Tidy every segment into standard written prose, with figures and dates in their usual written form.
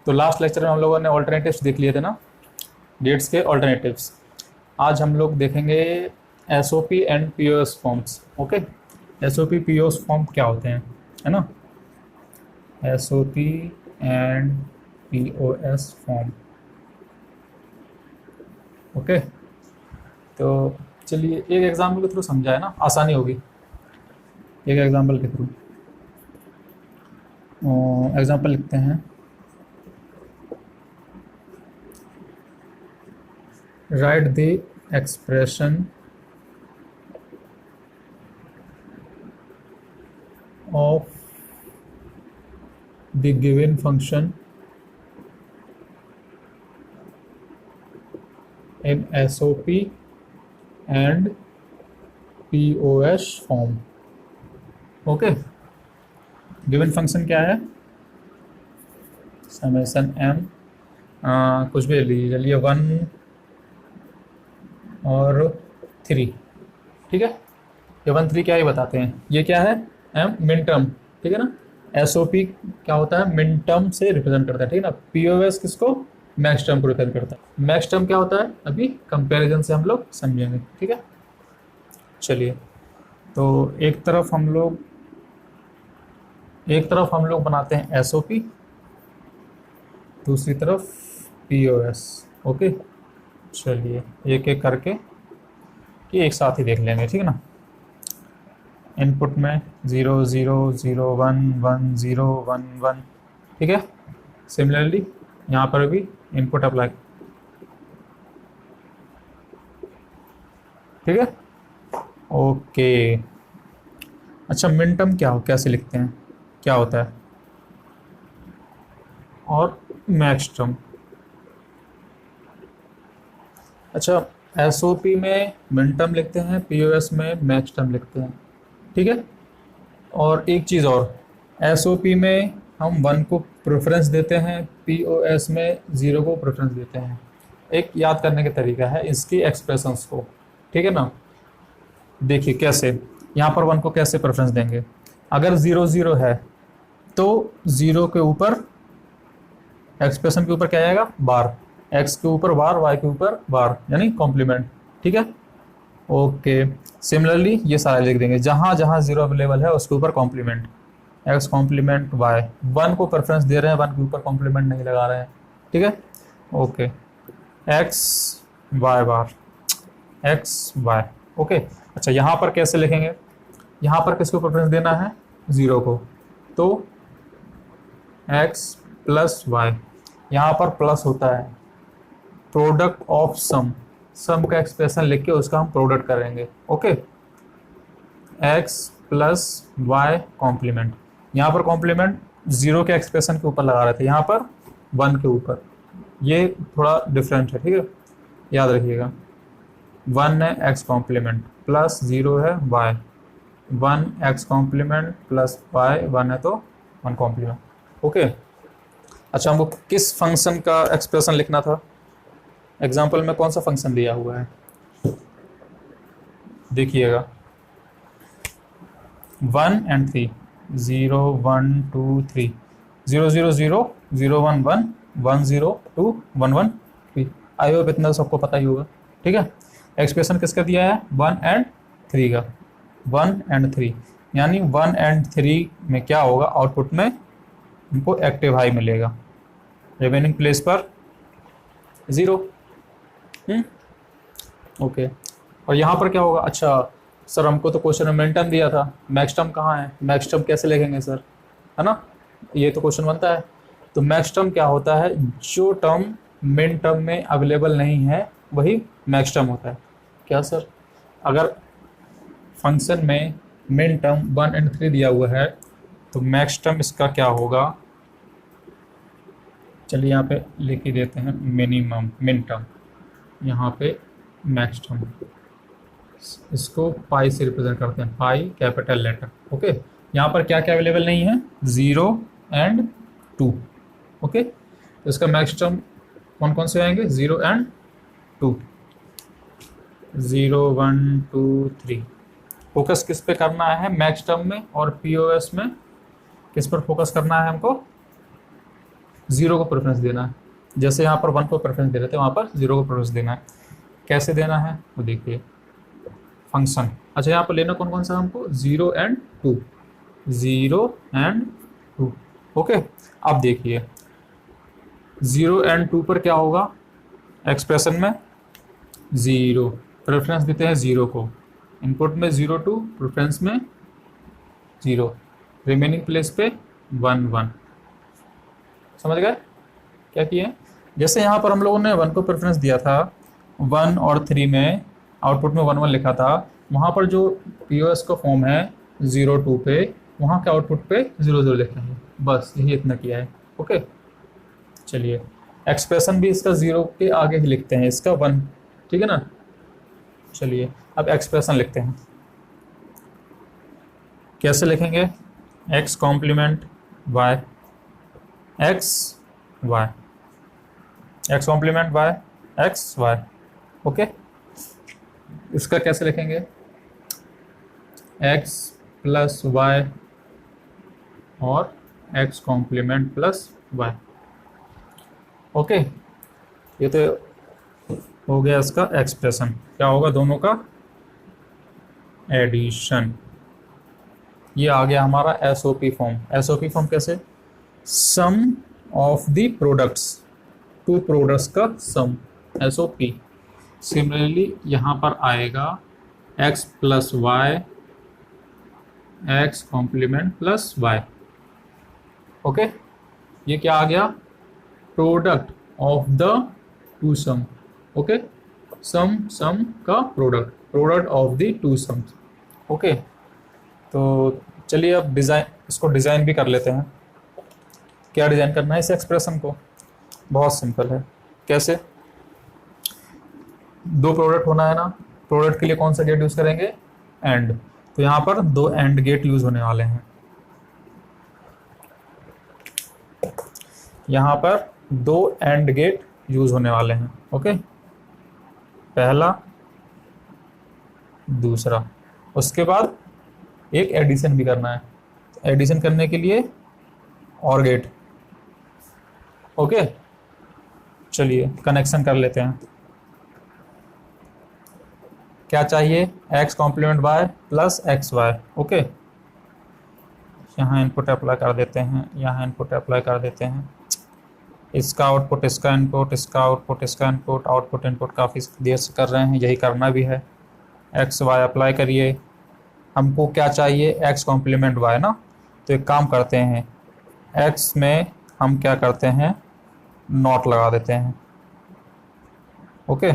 तो last lecture में हम लोगों ने ऑल्टरनेटिव्स देख लिए थे ना, डेट्स के ऑल्टरनेटिव्स। आज हम लोग देखेंगे SOP and POS forms. Okay, SOP POS form क्या होते हैं, है ना। SOP and POS form. Okay, तो चलिए एक एग्जाम्पल के थ्रू समझाए ना, आसानी होगी। एक एग्जाम्पल के थ्रू एग्जाम्पल लिखते हैं। Right the expression of the given function in SOP and POS form. Okay, given function क्या है, समेशन एम कुछ भी ले लीजिए, चलिए 1 और 3, ठीक है। ये 1 3 क्या ही बताते हैं, ये क्या है, एम मिन टर्म, ठीक है ना। एसओपी क्या होता है, मिन टर्म से रिप्रेजेंट करता है, ठीक है ना। पीओएस किसको, मैक्स टर्म को रिप्रेजेंट करता है। मैक्स टर्म क्या होता है अभी कंपैरिजन से हम लोग समझेंगे, ठीक है। चलिए, तो एक तरफ हम लोग बनाते हैं एसओपी, दूसरी तरफ पीओएस। ओके, चलिए एक एक करके कि एक साथ ही देख लेंगे, ठीक है ना। इनपुट में 0 0 0 1 1 0 1 1, ठीक है। सिमिलरली यहाँ पर भी इनपुट अप्लाई, ठीक है। ओके, अच्छा मिन टर्म कैसे लिखते हैं, क्या होता है, और मैक्स टर्म। अच्छा, एसओपी में मिन टर्म लिखते हैं, पीओएस में मैक्स टर्म लिखते हैं, ठीक है। और एक चीज़ और, एसओपी में हम 1 को प्रेफरेंस देते हैं, पीओएस में 0 को प्रेफरेंस देते हैं। एक याद करने का तरीका है इसकी एक्सप्रेशंस को, ठीक है ना। देखिए कैसे, यहाँ पर 1 को कैसे प्रेफरेंस देंगे, अगर 0 0 है तो 0 के ऊपर, एक्सप्रेशन के ऊपर क्या आएगा, बार, एक्स के ऊपर बार, वाई के ऊपर बार, यानी कॉम्प्लीमेंट, ठीक है। ओके, सिमिलरली ये सारा लिख देंगे, जहाँ जहाँ 0 अवेलेबल है उसके ऊपर कॉम्प्लीमेंट, एक्स कॉम्प्लीमेंट वाई। 1 को प्रेफरेंस दे रहे हैं, 1 के ऊपर कॉम्प्लीमेंट नहीं लगा रहे हैं, ठीक है। ओके, एक्स वाई बार, एक्स वाई। ओके, अच्छा यहाँ पर कैसे लिखेंगे, यहाँ पर किसको प्रेफरेंस देना है, 0 को, तो एक्स प्लस वाई, यहाँ पर प्लस होता है, प्रोडक्ट ऑफ सम का एक्सप्रेशन लिख के उसका हम प्रोडक्ट करेंगे। Okay, X plus Y complement, यहाँ पर कॉम्प्लीमेंट 0 के एक्सप्रेशन के ऊपर लगा रहे थे, यहाँ पर 1 के ऊपर, ये थोड़ा डिफरेंट है, ठीक है, याद रखिएगा। 1 है एक्स कॉम्प्लीमेंट प्लस 0 है वाई, 1 एक्स कॉम्प्लीमेंट प्लस वाई 1 है तो 1 कॉम्प्लीमेंट। ओके, अच्छा हमको किस फंक्शन का एक्सप्रेशन लिखना था, एग्जाम्पल में कौन सा फंक्शन दिया हुआ है, देखिएगा 1 and 3, 0 1 2 3, 0 0 0 0 1 1 1 0 2 1 1 3। आई होप इतना सबको पता ही होगा, ठीक है। एक्सप्रेशन किसका दिया है, 1 and 3 का, 1 and 3, यानी 1 and 3 में क्या होगा, आउटपुट में हमको एक्टिव हाई मिलेगा, रिमेनिंग प्लेस पर 0। ओके, और यहाँ पर क्या होगा, अच्छा सर हमको तो क्वेश्चन में मिन टर्म दिया था, मैक्स टर्म कहाँ है, मैक्स टर्म कैसे लिखेंगे सर, है ना, ये तो क्वेश्चन बनता है। तो मैक्स टर्म क्या होता है, जो टर्म मिन टर्म में अवेलेबल नहीं है वही मैक्स टर्म होता है। क्या सर, अगर फंक्शन में मिन टर्म 1 and 3 दिया हुआ है तो मैक्स टर्म इसका क्या होगा, चलिए यहाँ पे लिख ही देते हैं, मिनिमम मिन टर्म, यहाँ पे मैक्स टर्म, इसको पाई से रिप्रेजेंट करते हैं, पाई कैपिटल लेटर। ओके, यहाँ पर क्या क्या अवेलेबल नहीं है, 0 and 2। ओके, तो इसका मैक्स टर्म कौन कौन से आएंगे, 0 and 2, 0 1 2 3। फोकस किस पे करना है, मैक्स टर्म में, और पीओएस में किस पर फोकस करना है हमको, ज़ीरो को प्रेफरेंस देना है। जैसे यहाँ पर 1 को प्रेफरेंस दे रहे थे, वहाँ पर 0 को प्रेफरेंस देना है। कैसे देना है वो देखिए, फंक्शन। अच्छा, यहाँ पर लेना कौन कौन सा हमको, 0 एंड 2, 0 एंड 2। ओके, अब देखिए 0 एंड 2 पर क्या होगा, एक्सप्रेशन में 0 प्रेफरेंस देते हैं 0 को, इनपुट में 0 2, प्रेफरेंस में 0, रिमेनिंग प्लेस पे 1 1। समझ गए क्या किए। जैसे यहाँ पर हम लोगों ने 1 को प्रेफरेंस दिया था, 1 और 3 में आउटपुट में 1 1 लिखा था, वहाँ पर जो पीओएस का फॉर्म है 0 2 पे, वहाँ के आउटपुट पे 0 0 लिखा है। बस यही इतना किया है। ओके, चलिए एक्सप्रेशन भी इसका 0 के आगे ही लिखते हैं, इसका 1, ठीक है ना। चलिए अब एक्सप्रेशन लिखते हैं। कैसे लिखेंगे, X complement Y, X Y, X complement Y, X Y. Okay, इसका कैसे लिखेंगे, एक्स प्लस वाई और X complement plus Y. Okay, ये तो हो गया इसका एक्सप्रेशन। क्या होगा, दोनों का एडिशन। ये आ गया हमारा एसओपी फॉर्म। एसओपी फॉर्म कैसे, sum of the products, two products का सम, एसओपी। सिमिलरली यहाँ पर आएगा X plus Y, X complement plus Y. Okay, ये क्या आ गया, product of the two sum. Okay, sum sum का product, product of the two sums. Okay, तो चलिए अब डिज़ाइन, इसको डिज़ाइन भी कर लेते हैं। क्या डिज़ाइन करना है इस एक्सप्रेशन को, बहुत सिंपल है। कैसे, दो प्रोडक्ट होना है ना, प्रोडक्ट के लिए कौन सा गेट यूज़ करेंगे, एंड। तो यहाँ पर 2 एंड गेट यूज़ होने वाले हैं। यहाँ पर 2 एंड गेट यूज़ होने वाले हैं। ओके, पहला दूसरा, उसके बाद एक एडिशन भी करना है। एडिशन करने के लिए और गेट। ओके, चलिए कनेक्शन कर लेते हैं। क्या चाहिए, X complement Y plus X Y. Okay, यहाँ इनपुट अप्लाई कर देते हैं, यहाँ इनपुट अप्लाई कर देते हैं। इसका आउटपुट, इसका इनपुट, इसका आउटपुट, इसका इनपुट, आउटपुट इनपुट काफ़ी देर से कर रहे हैं, यही करना भी है। एक्स वाई अप्लाई करिए। हमको क्या चाहिए, एक्स कॉम्प्लीमेंट वाई ना। तो एक काम करते हैं, एक्स में हम क्या करते हैं, नॉट लगा देते हैं। ओके,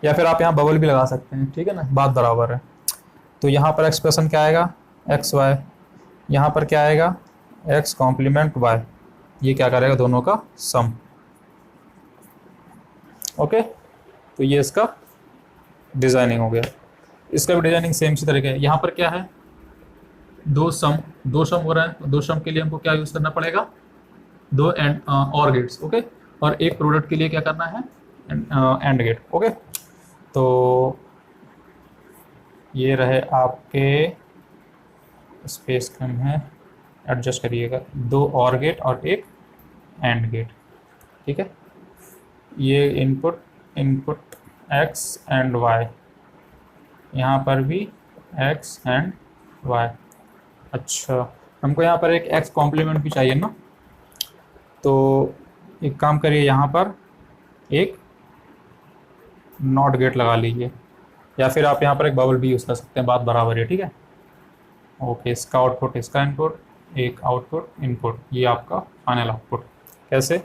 या फिर आप यहाँ बबल भी लगा सकते हैं, ठीक है ना, बात बराबर है। तो यहाँ पर एक्सप्रेशन क्या आएगा, एक्स वाई, यहाँ पर क्या आएगा, एक्स कॉम्प्लीमेंट वाई। ये क्या करेगा, दोनों का सम। ओके, तो ये इसका डिज़ाइनिंग हो गया। इसका भी डिज़ाइनिंग सेम सी तरीके है। यहाँ पर क्या है, दो सम हो रहा है। दो सम के लिए हमको क्या यूज़ करना पड़ेगा, 2 एंड और गेट्स। ओके, और एक प्रोडक्ट के लिए क्या करना है, एंड गेट। ओके, तो ये रहे आपके, स्पेस कम है, एडजस्ट करिएगा, 2 और गेट और एक एंड गेट। ठीक है, ये इनपुट एक्स एंड वाई, यहाँ पर भी एक्स एंड वाई। अच्छा, हमको यहाँ पर एक एक्स कॉम्प्लीमेंट भी चाहिए ना, तो एक काम करिए, यहाँ पर एक नॉट गेट लगा लीजिए, या फिर आप यहाँ पर एक बबल भी यूज़ कर सकते हैं, बात बराबर है। ठीक है, ओके, इसका आउटपुट, इसका इनपुट, एक आउटपुट इनपुट, ये आपका फाइनल आउटपुट। कैसे,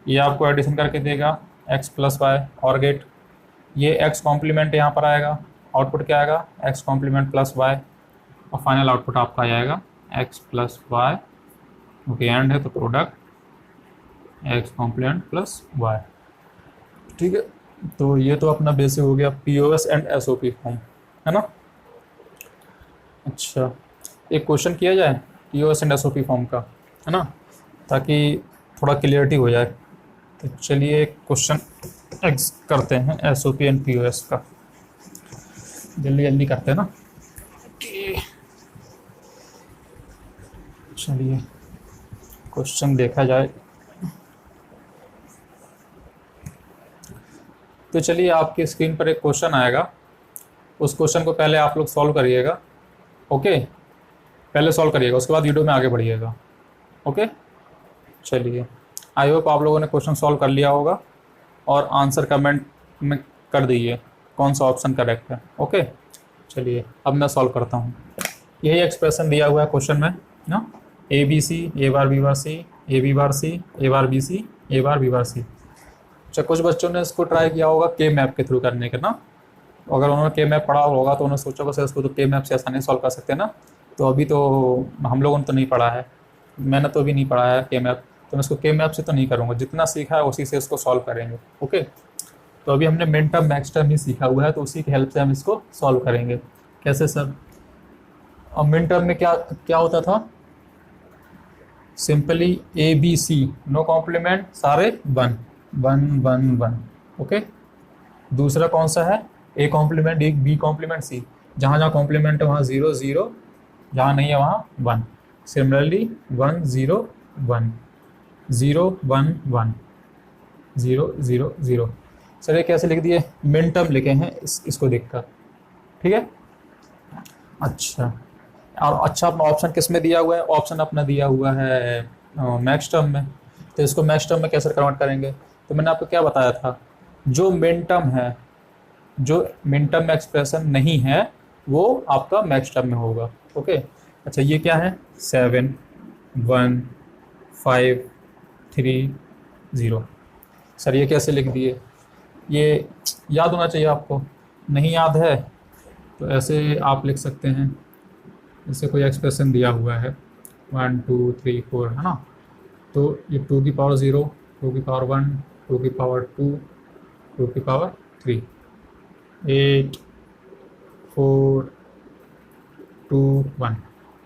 ये आपको एडिशन करके देगा एक्स प्लस वाई और गेट, ये एक्स कॉम्प्लीमेंट यहाँ पर आएगा, आउटपुट क्या आएगा, एक्स कॉम्प्लीमेंट प्लस वाई, और फाइनल आउटपुट आपका आएगा X plus Y. Okay, and है तो product X complement plus Y. ठीक है, तो ये तो अपना बेसिक हो गया पीओएस एंड एसओपी फॉर्म, है ना। अच्छा, एक क्वेश्चन किया जाए पीओएस एंड एसओपी फॉर्म का, है ना, ताकि थोड़ा क्लियरिटी हो जाए। तो चलिए एक क्वेश्चन करते हैं एसओपी एंड पीओएस का, जल्दी जल्दी करते हैं ना। चलिए क्वेश्चन देखा जाए। तो चलिए आपकी स्क्रीन पर एक क्वेश्चन आएगा, उस क्वेश्चन को पहले आप लोग सॉल्व करिएगा। ओके, पहले सॉल्व करिएगा, उसके बाद वीडियो में आगे बढ़िएगा। ओके, चलिए आई होप आप लोगों ने क्वेश्चन सॉल्व कर लिया होगा और आंसर कमेंट में कर दीजिए कौन सा ऑप्शन करेक्ट है। ओके, चलिए अब मैं सॉल्व करता हूँ। यही एक्सप्रेशन दिया हुआ है क्वेश्चन में ना, A B C, A bar B bar C, A B bar C, A bar B C, A bar B bar C. अच्छा, कुछ बच्चों ने इसको ट्राई किया होगा के मैप के थ्रू करने के ना, अगर उन्होंने के मैप पढ़ा होगा तो उन्होंने सोचा होगा सर इसको तो के मैप से आसानी सॉल्व कर सकते हैं ना। तो अभी तो हम लोगों ने तो नहीं पढ़ा है, मैंने तो अभी नहीं पढ़ा है के मैप, तो मैं इसको के मैप से तो नहीं करूँगा, जितना सीखा है उसी से इसको सॉल्व करेंगे। ओके, तो अभी हमने मिन टर्म मैक्स टर्म ही सीखा हुआ है, तो उसी की हेल्प से हम इसको सॉल्व करेंगे। कैसे सर? अब मिन टर्म में क्या क्या होता था? Simply A B C, no complement, सारे 1 1 1 1। ओके, दूसरा कौन सा है? ए कॉम्प्लीमेंट, एक बी कॉम्प्लीमेंट, सी, जहाँ जहाँ कॉम्प्लीमेंट है वहाँ 0 0, जहाँ नहीं है वहाँ 1। सिमिलरली 1 0 1 0 1 1 0 0 0। सर ये कैसे लिख दिए? मिन टर्म लिखे हैं इसको देखकर, ठीक है। अच्छा, और अच्छा अपना ऑप्शन किस में दिया हुआ है? ऑप्शन अपना दिया हुआ है मैक्स टर्म में, तो इसको मैक्स टर्म में कैसे कन्वर्ट करेंगे? तो मैंने आपको क्या बताया था, जो मिन टर्म है, जो मिन टर्म में एक्सप्रेशन नहीं है वो आपका मैक्स टर्म में होगा। ओके, अच्छा ये क्या है? 7 1 5 3 0। सर ये कैसे लिख दिए? ये याद होना चाहिए आपको, नहीं याद है तो ऐसे आप लिख सकते हैं, जैसे कोई एक्सप्रेशन दिया हुआ है 1 2 3 4 है ना, तो ये 2 की पावर 0, 2 की पावर 1, 2 की पावर 2, 2 की पावर 3, 8 4 2 1,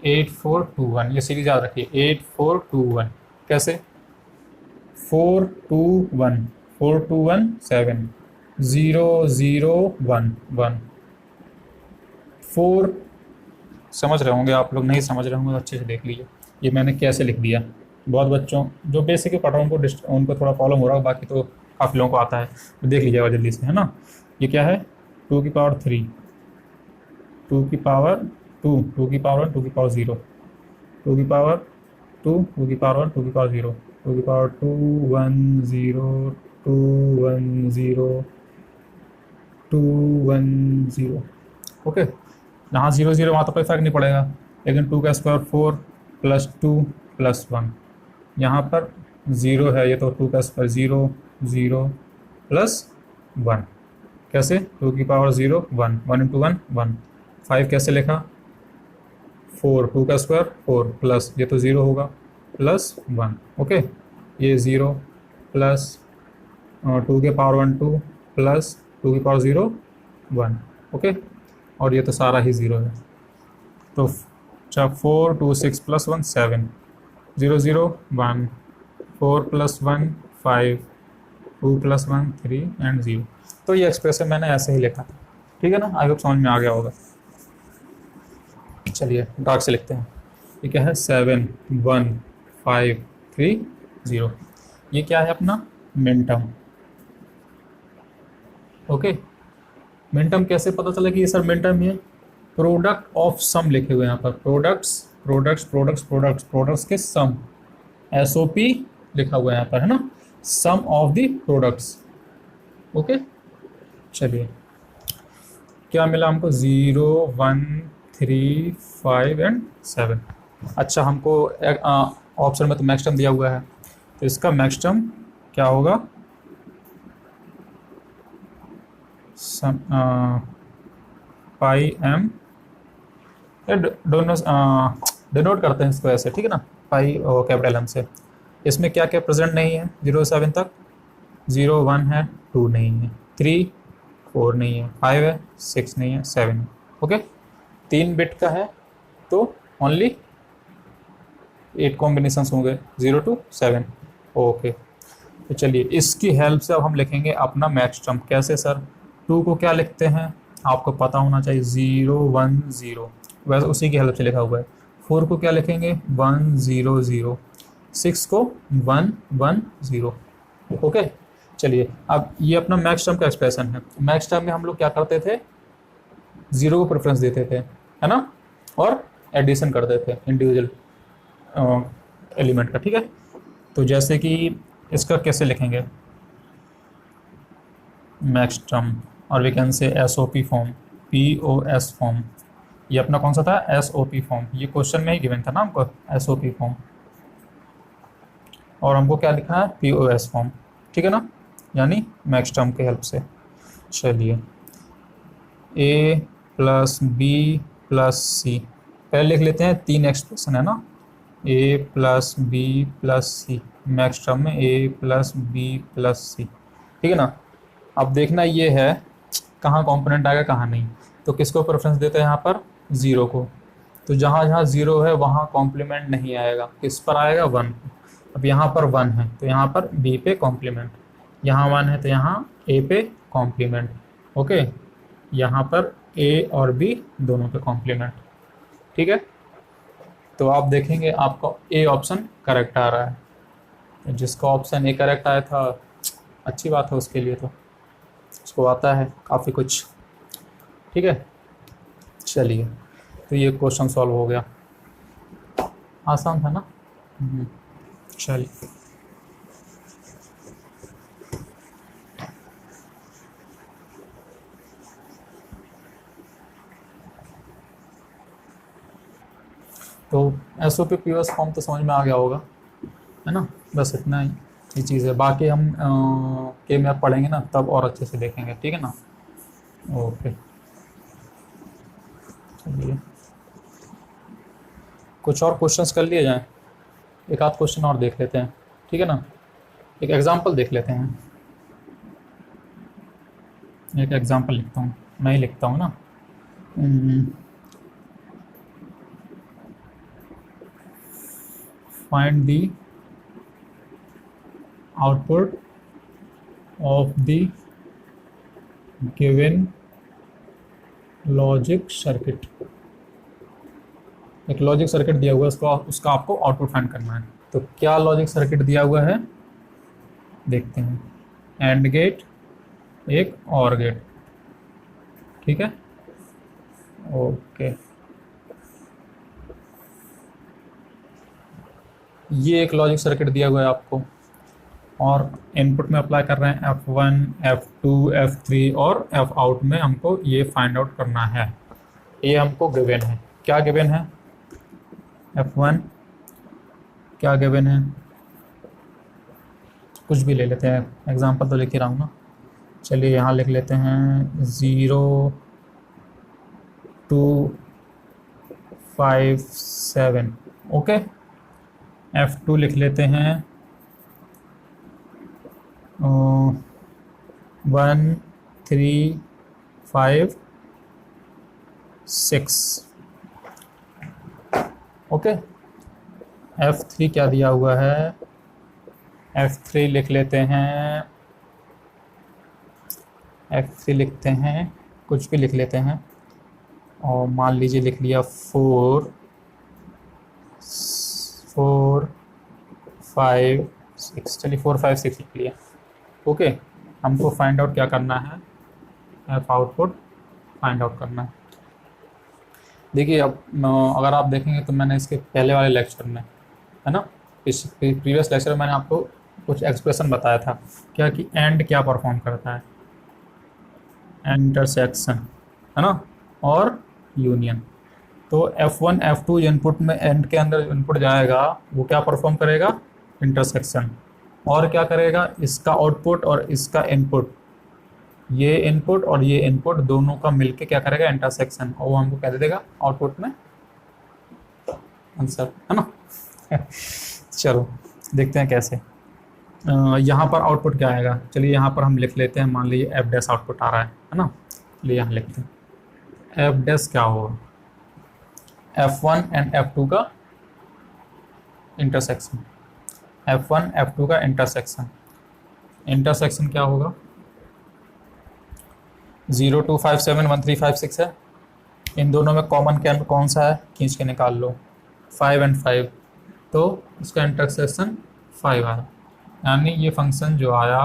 8 4 2 1, ये सीरीज याद रखिए, 8 4 2 1। कैसे? 4 2 1, 4 2 1 7, 0 0 1 1 4। समझ रहे होंगे आप लोग, नहीं समझ रहे होंगे तो अच्छे से देख लीजिए ये मैंने कैसे लिख दिया। बहुत बच्चों जो बेसिक पढ़ रहा हूँ उनको थोड़ा प्रॉब्लम हो रहा है, बाकी तो काफ़ी लोगों को आता है, तो देख लीजिएगा जल्दी से, है ना। ये क्या है? 2 की पावर 3, 2 की पावर 2, 2 की पावर 1, 2 की पावर 0, 2 की पावर 2, 2 की पावर 1, 2 की पावर 0, 2 की पावर 2 1 0 2 1 0 2 1 0। ओके, जहाँ 0 0 वहाँ तो कोई फर्क नहीं पड़ेगा, लेकिन 2 का स्क्वायर 4 प्लस 2 प्लस 1, यहाँ पर 0 है, ये तो 2 का स्क्वायर 0 0 प्लस 1। कैसे? 2 की पावर 0 1, 1 इंटू 1 1। 5 कैसे लिखा? 4, 2 का स्क्वायर 4 प्लस, ये तो 0 होगा, प्लस 1। ओके, ये 0 प्लस 2 के पावर 1 2 प्लस 2 की पावर 0 1। ओके, और ये तो सारा ही 0 है, तो 4 2 6 प्लस 1 7, 0 0 1, 4 प्लस 1 5, 2 प्लस 1 3 एंड 0। तो ये एक्सप्रेशन मैंने ऐसे ही लिखा, ठीक है ना। आई होप समझ में आ गया होगा। चलिए डार्क से लिखते हैं, ये क्या है? 7 1 5 3 0। ये क्या है? अपना min term. Okay, min term कैसे पता चला कि ये सर मिन टर्म है? प्रोडक्ट ऑफ सम लिखे हुए हैं यहाँ पर, products products products products products के सम, SOP लिखा हुआ है यहाँ पर, है ना, सम ऑफ द प्रोडक्ट्स। ओके, चलिए क्या मिला हमको? 0 1 3 5 एंड 7। अच्छा, हमको ऑप्शन में तो मैक्स टर्म दिया हुआ है, तो इसका मैक्स टर्म क्या होगा? पाई एम, डिनोट करते हैं इसको ऐसे, ठीक है ना, पाई और कैपिटल एम से। इसमें क्या क्या प्रेजेंट नहीं है 0 से 7 तक? 0 1 है, 2 नहीं है, 3 4 नहीं है, 5 है, 6 नहीं है, 7 है। ओके, 3 बिट का है तो ओनली 8 कॉम्बिनेशंस होंगे 0 to 7। ओके, तो चलिए इसकी हेल्प से अब हम लिखेंगे अपना मैक्स टर्म। कैसे सर? 2 को क्या लिखते हैं आपको पता होना चाहिए, 0 1 0, वैसे उसी की हेल्प से लिखा हुआ है। 4 को क्या लिखेंगे? 1 0 0। 6 को 1 1 0। ओके, चलिए अब ये अपना मैक्स टर्म का एक्सप्रेशन है। मैक्स टर्म में हम लोग क्या करते थे, जीरो को प्रेफरेंस देते थे, है ना, और एडिशन करते थे इंडिविजुअल एलिमेंट का, ठीक है। तो जैसे कि इसका कैसे लिखेंगे मैक्स टर्म, और we can say S O P form, P O S form. ये अपना कौन सा था, एस ओ पी फॉर्म, ये क्वेश्चन में ही गिवन था ना हमको एस ओ पी फॉर्म, और हमको क्या लिखा है, पी ओ एस फॉर्म, ठीक है ना, यानी मैक्स टर्म के हेल्प से। चलिए ए प्लस बी प्लस सी, पहले लिख लेते हैं, तीन एक्सप्रेशन है ना, ए प्लस बी प्लस सी, मैक्स टर्म में ए प्लस बी प्लस सी, ठीक है ना। अब देखना ये है कहाँ कंपोनेंट आएगा कहाँ नहीं, तो किसको प्रेफरेंस देते हैं यहाँ पर, ज़ीरो को। तो जहाँ जहाँ ज़ीरो है वहाँ कॉम्प्लीमेंट नहीं आएगा, किस पर आएगा, वन। अब यहाँ पर वन है तो यहाँ पर बी पे कॉम्प्लीमेंट, यहाँ वन है तो यहाँ ए पे कॉम्प्लीमेंट, ओके। यहाँ पर ए और बी दोनों पे कॉम्प्लीमेंट, ठीक है। तो आप देखेंगे आपका ए ऑप्शन करेक्ट आ रहा है, तो जिसका ऑप्शन ए करेक्ट आया था अच्छी बात है उसके लिए, तो उसको आता है काफ़ी कुछ, ठीक है। चलिए तो ये क्वेश्चन सॉल्व हो गया, आसान था ना। चलिए तो S O P P S form तो समझ में आ गया होगा, है ना, बस इतना ही चीज़ है। बाकी हम के में पढ़ेंगे ना तब और अच्छे से देखेंगे, ठीक है ना, ओके। चलिए कुछ और क्वेश्चंस कर लिए जाएं, एक आध क्वेश्चन और देख लेते हैं, ठीक है ना, एक एग्जांपल देख लेते हैं। एक एग्जांपल लिखता हूँ, मैं ही लिखता हूँ ना। Find the output of the given logic circuit. एक लॉजिक सर्किट दिया हुआ है, उसका आपको आउटपुट फाइंड करना है। तो क्या लॉजिक सर्किट दिया हुआ है देखते हैं, एंड गेट, एक और गेट, ठीक है, ओके। ये एक लॉजिक सर्किट दिया हुआ है आपको, और इनपुट में अप्लाई कर रहे हैं F1, F2, F3 और F आउट में हमको ये फाइंड आउट करना है। ये हमको गिवन है, क्या गिवन है, F1 क्या गिवन है, कुछ भी ले लेते हैं, एग्जांपल तो लिख ही रहा हूँ ना। चलिए यहाँ लिख लेते हैं 0 2 5 7, ओके। F2 लिख लेते हैं 1 3 5 6, ओके। F3 क्या दिया हुआ है, F3 लिख लेते हैं, F3 लिखते हैं, कुछ भी लिख लेते हैं, और मान लीजिए लिख लिया 4 5 6, चलिए 4 5 6 लिख लिया, ओके। हमको फाइंड आउट क्या करना है, एफ आउटपुट फाइंड आउट करना है। देखिए अब अगर आप देखेंगे तो मैंने इसके पहले वाले लेक्चर में, है ना, प्रीवियस लेक्चर में मैंने आपको कुछ एक्सप्रेशन बताया था, क्या कि एंड क्या परफॉर्म करता है, इंटरसेक्शन, है ना, और यूनियन। तो F1 F2 इनपुट में, एंड के अंदर इनपुट जाएगा वो क्या परफॉर्म करेगा, इंटरसेक्शन, और क्या करेगा, इसका आउटपुट और इसका इनपुट, ये इनपुट और ये इनपुट दोनों का मिलके क्या करेगा, इंटरसेक्शन, और वो हमको क्या दे देगा आउटपुट में आंसर, है ना। चलो देखते हैं कैसे। यहाँ पर आउटपुट क्या आएगा, चलिए यहाँ पर हम लिख लेते हैं, मान लीजिए एफ डैश आउटपुट आ रहा है ना, चलिए यहाँ लिखते हैं एफ डैश क्या होगा, F1 एंड F2 का इंटरसेक्शन, F1 F2 का इंटरसेक्शन, इंटरसेक्शन क्या होगा, 0 2 5 7 1 3 5 6 है, इन दोनों में कॉमन क्या कौन सा है, खींच के निकाल लो, 5 एंड 5, तो इसका इंटरसेक्शन 5 आया, यानी ये फंक्शन जो आया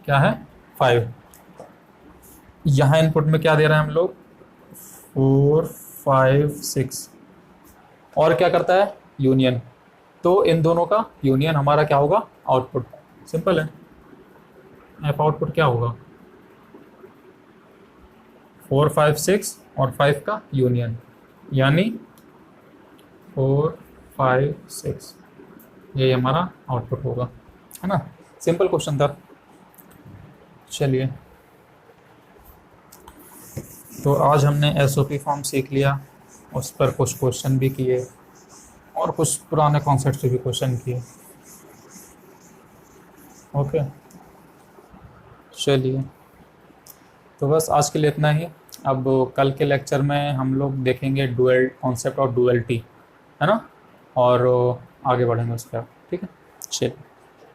क्या है 5। यहाँ इनपुट में क्या दे रहे हैं हम लोग 4 5 6, और क्या करता है यूनियन, तो इन दोनों का यूनियन हमारा क्या होगा आउटपुट। सिंपल है, एफ आउटपुट क्या होगा 4 5 6 और 5 का यूनियन, यानी 4 5 6, ये हमारा आउटपुट होगा, है ना। सिंपल क्वेश्चन था। चलिए, तो आज हमने एसओपी फॉर्म सीख लिया, उस पर कुछ क्वेश्चन भी किए और कुछ पुराने कॉन्सेप्ट से भी क्वेश्चन किए। ओके, चलिए, तो बस आज के लिए इतना ही। अब कल के लेक्चर में हम लोग देखेंगे डुअल कॉन्सेप्ट और डुअलिटी, है ना, और आगे बढ़ेंगे उस पर। ठीक है, चलिए।